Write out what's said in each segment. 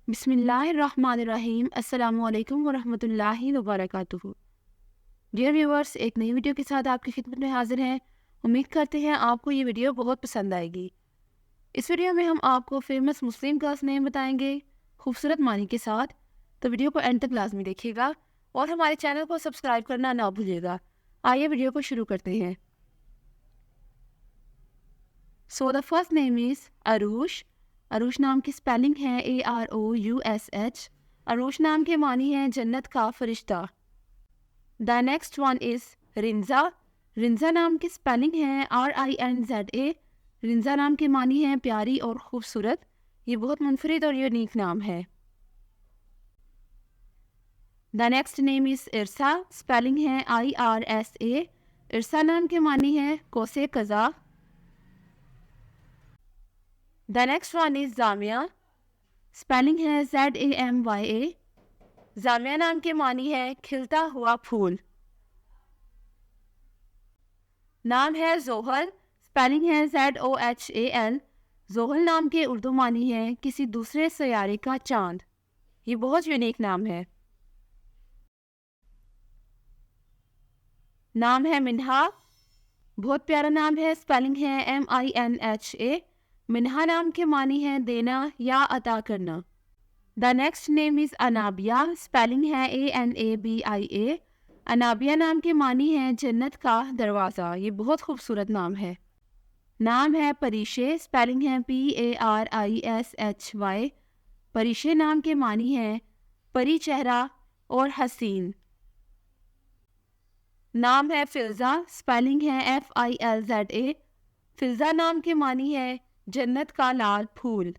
बिस्मिल्लाहिर्रहमानिर्रहीम। अस्सलामुअलैकुम वरहमतुल्लाहि वबरकातुहू। डियर व्यूअर्स, एक नई वीडियो के साथ आपकी खिदमत में हाजिर हैं। उम्मीद करते हैं आपको ये वीडियो बहुत पसंद आएगी। इस वीडियो में हम आपको फेमस मुस्लिम गर्ल्स नेम बताएंगे खूबसूरत मानी के साथ, तो वीडियो को एंड तक लाजमी देखिएगा और हमारे चैनल को सब्सक्राइब करना ना भूलिएगा। आइए वीडियो को शुरू करते हैं। So the first name is Aroosh. Aroosh नाम की स्पेलिंग है AROUSH। अरूश नाम के मानी है जन्नत का फरिश्ता। The next one is Rinza. Rinza नाम की स्पेलिंग है RINZA। रिंजा नाम के मानी है प्यारी और खूबसूरत। ये बहुत मुनफरिद और यूनिक नाम है। The next name is Irsa. Spelling है IRSA। इरसा नाम के मानी है कोसे कज़ा। The next one is Zamya. Spelling है ZAMYA। जामिया नाम के मानी है खिलता हुआ फूल। नाम है जोहल। स्पेलिंग है ZOHAL। जोहल नाम के उर्दू मानी है किसी दूसरे सैयारे का चांद। ये बहुत यूनिक नाम है। नाम है मिन्हा। बहुत प्यारा नाम है। स्पेलिंग है MINHA। मिन्हा नाम के मानी है देना या अता करना। The next name is Anabia. Spelling है ANABIA। अनाबिया नाम के मानी है जन्नत का दरवाज़ा। ये बहुत खूबसूरत नाम है। नाम है परीशे। स्पेलिंग है PARISHY। परीशे नाम के मानी है परी चेहरा और हसीन। नाम है फिल्ज़ा। स्पेलिंग है FILZA। फिल्ज़ा नाम के मानी है जन्नत का लाल फूल।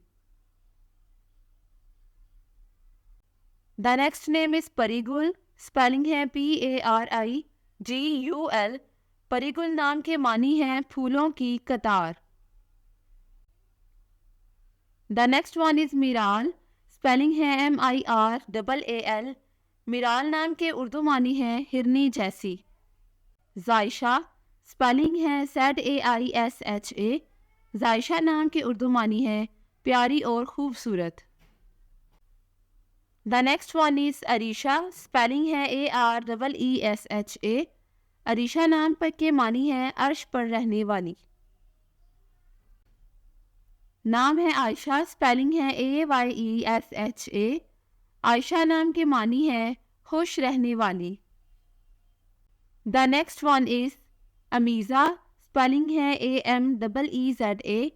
The next name is Parigul. Spelling है PARIGUL। परिगुल नाम के मानी है फूलों की कतार। The next one is Miraal. Spelling है MIRAAL। मिराल नाम के उर्दू मानी है हिरनी जैसी। जायशा। स्पेलिंग है ZAISHA। जायशा नाम के उर्दू मानी है प्यारी और खूबसूरत। The next one is Arisha. Spelling है AREESHA। अरीशा नाम पर के मानी है अर्श पर रहने वाली। नाम है आयशा। स्पेलिंग है AYESHA। आयशा नाम के मानी है खुश रहने वाली। The next one is Ameeza. Spelling है AMEEZA।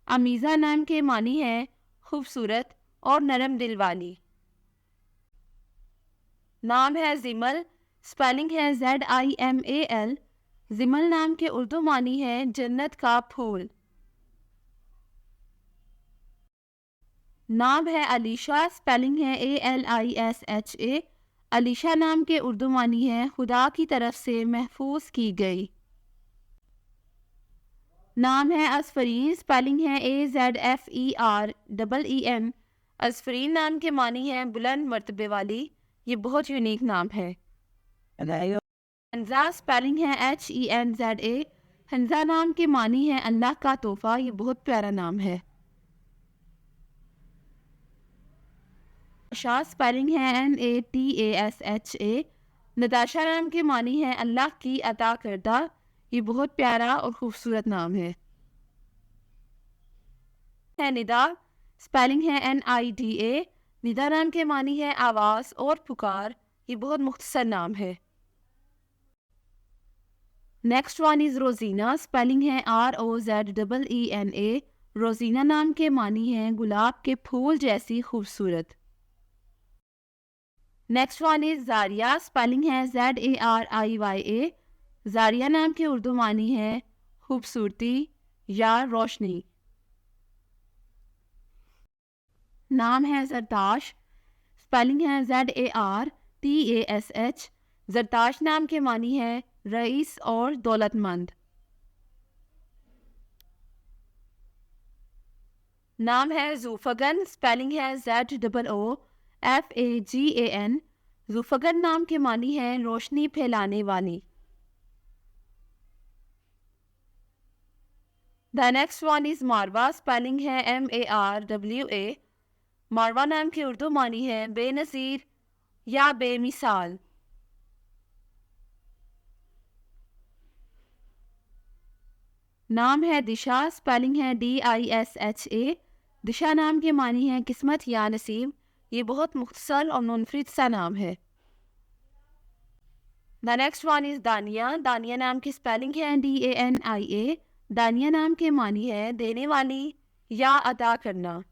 अमीज़ा नाम के मानी है खूबसूरत और नरम दिल वाली। नाम है जिमल। स्पेलिंग है ZIMAL। जिमल नाम के उर्दू मानी है जन्नत का फूल। नाम है अलीशा। स्पेलिंग है ALISHA। अलीशा नाम के उर्दू मानी है खुदा की तरफ से महफूज की गई। नाम है असफरीन। स्पेलिंग है AZFEREEM। असफरीन नाम के मानी है बुलंद मर्तबे वाली। ये बहुत यूनिक नाम है। हंजा। स्पेलिंग है HENZA। हंजा नाम के मानी है अल्लाह का तोहफा। ये बहुत प्यारा नाम है। नताशा। स्पेलिंग है NATASHA। नताशा नाम के मानी है अल्लाह की अता करदा। ये बहुत प्यारा और खूबसूरत नाम है। निदा। स्पेलिंग है NIDA। निदा नाम के मानी है आवाज़ और पुकार। ये बहुत मुख्तसर नाम है। Next one is Rozeena. Spelling है ROZEENA। रोज़ीना नाम के मानी है गुलाब के फूल जैसी खूबसूरत। Next one is Zariya. Spelling है ZARIYA। जारिया नाम के उर्दू मानी है खूबसूरती या रोशनी। नाम है जरताश। स्पेलिंग है ZARTASH। जरताश नाम के मानी है रईस और दौलतमंद। नाम है जूफगन। स्पेलिंग है ZOOFAGAN। जूफगन नाम के मानी है रोशनी फैलाने वाली। The next one is Marwa. Spelling है MARWA। मारवा नाम की उर्दू मानी है बेनज़ीर या बेमिसाल। नाम है दिशा, स्पेलिंग है DISHA। दिशा नाम के मानी है किस्मत या नसीब। ये बहुत मुख्तसर और मुनफरिद सा नाम है। द नेक्स्ट वन इज दानिया। दानिया नाम की स्पेलिंग है DANIA। दानिया नाम के मानी है देने वाली या अता करना।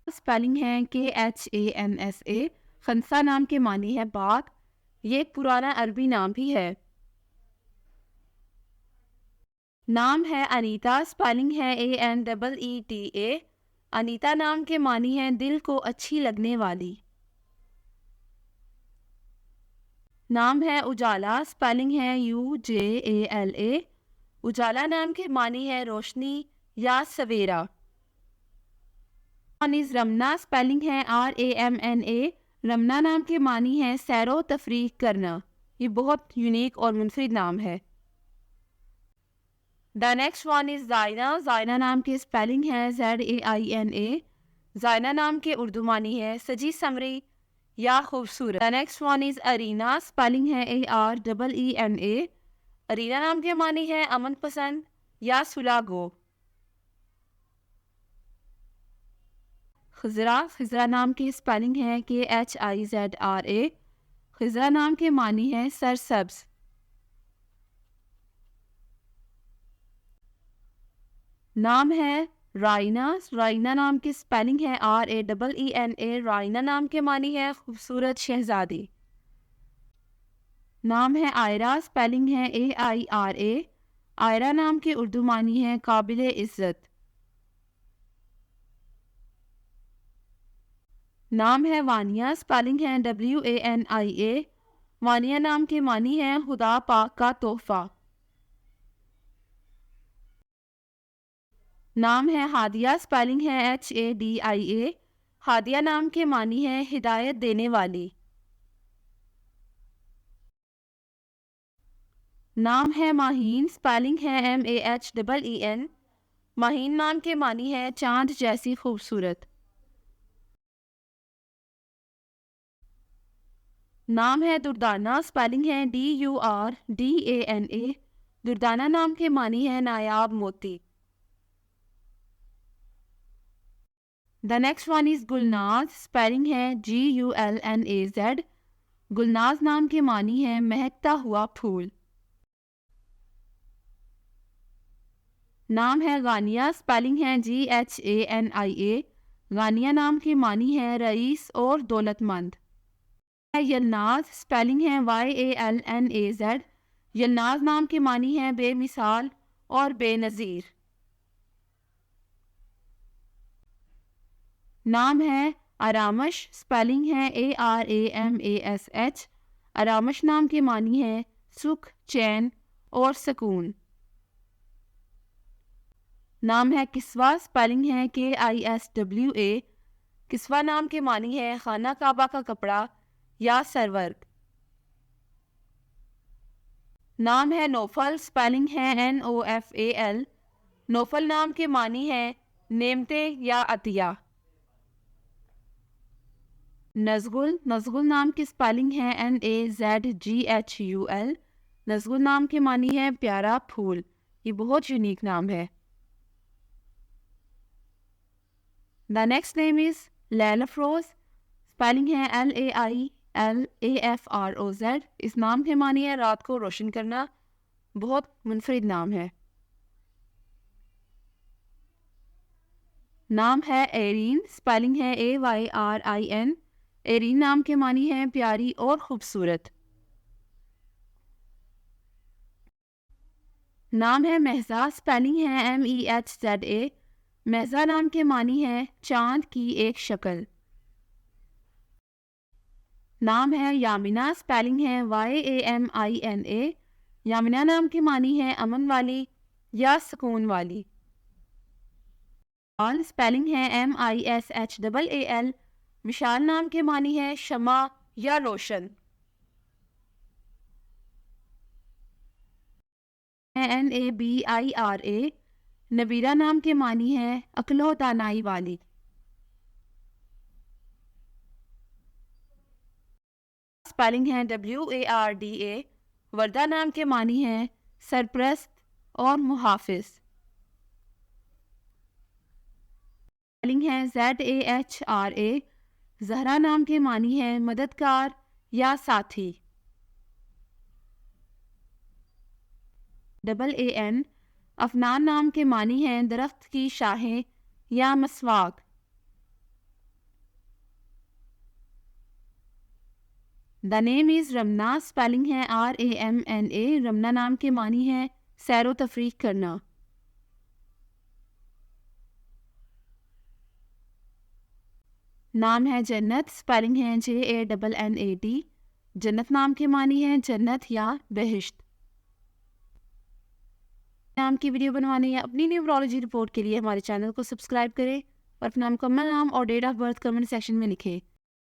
स्पेलिंग है KHANSA। खंसा नाम के मानी है बाग। ये एक पुराना अरबी नाम भी है। नाम है अनीता, स्पेलिंग है ANEETA। अनीता नाम के मानी है दिल को अच्छी लगने वाली। नाम है उजाला, स्पेलिंग है UJALA। उजाला नाम के मानी है रोशनी या सवेरा। रमना, स्पेलिंग है RAMNA। रमना नाम के मानी है सैरो तफरीक करना। ये बहुत यूनिक और मुनफरिद नाम है। द नेक्स्ट वन इज जायना। जायना नाम की स्पेलिंग है ZAINA। जायना नाम के उर्दू मानी है सजी समरी या खूबसूरत। The next one is Areena, spelling है AREENA। अरीना नाम के मानी है अमन पसंद या सुलागो। खजरा, खजरा नाम की स्पेलिंग है KHIZRA। खजरा नाम के मानी है सरसब्ज। नाम है राइना। राइना नाम की स्पेलिंग है RAEENA। राइना नाम के मानी है खूबसूरत शहजादी। नाम है आयरा, स्पेलिंग है AIRA। आयरा नाम की उर्दू मानी है काबिले इज्जत। नाम है वानिया, स्पेलिंग है WANIA। वानिया नाम की मानी है खुदा पाक का तोहफा। नाम है हादिया, स्पेलिंग है HADIA। हादिया नाम के मानी है हिदायत देने वाली। नाम है माहीन, स्पेलिंग है MAHEEN। माहीन नाम के मानी है चांद जैसी खूबसूरत। नाम है दुर्दाना, स्पेलिंग है DURDANA। दुर्दाना नाम के मानी है नायाब मोती। The next one is Gulnaz, spelling है GULNAZ। गुलनाज नाम के मानी है महकता हुआ फूल। नाम है गानिया, स्पेलिंग है GHANIA। गानिया नाम की मानी है रईस और दौलतमंद। यलनाज, स्पेलिंग है YALNAZ। यलनाज नाम की मानी है बेमिसाल और बेनज़ीर। नाम है आरामश, स्पेलिंग है ARAMASH। आरामश नाम की मानी है सुख, चैन और सुकून। नाम है किस्वा, स्पेलिंग है KISWA। किस्वा नाम के मानी है खाना काबा का कपड़ा या सरवर्ग। नाम है नौफल, स्पेलिंग है NOFAL। नौफल नाम के मानी है नेमतें या अतिया। नज़गुल, नज़गुल नाम की स्पेलिंग है NAZGHUL। नज़गुल नाम के मानी है प्यारा फूल। ये बहुत यूनिक नाम है। The next name is Laila Afroz, spelling है LAILAFROZ। इस नाम के मानी है रात को रोशन करना। बहुत मुनफरिद नाम है। नाम है एरीन, स्पेलिंग है AYRIN। एरीन नाम के मानी है प्यारी और खूबसूरत। नाम है महजा, स्पेलिंग है MEHZA। महजा नाम के मानी है चांद की एक शक्ल। नाम है यामिना, स्पेलिंग है YAMINA। यामिना नाम की मानी है अमन वाली या सुकून वाली। स्पेलिंग है MISHAAL। विशाल नाम के मानी है शमा या रोशन। NABIRA। नबीरा नाम के मानी है अक्लो दानाई वाली। स्पेलिंग है WARDA। वर्दा नाम के मानी हैं सरप्रस्त और मुहाफिज। स्पेलिंग है ZAHRA। जहरा नाम के मानी हैं मददगार या साथी। AAN। अफनान नाम के मानी हैं दरख्त की शाखें या मसवाक। The name is Ramna. Spelling है RAMNA। रमना नाम के मानी हैं सैरो तफरीह करना। नाम है जन्नत। स्पेलिंग है JANNAT। जन्नत नाम के मानी हैं जन्नत या बहिश्त। नाम की वीडियो बनवाने या अपनी न्यूमरोलॉजी रिपोर्ट के लिए हमारे चैनल को सब्सक्राइब करें और अपना मुकम्मल नाम और date of birth comment section में लिखें।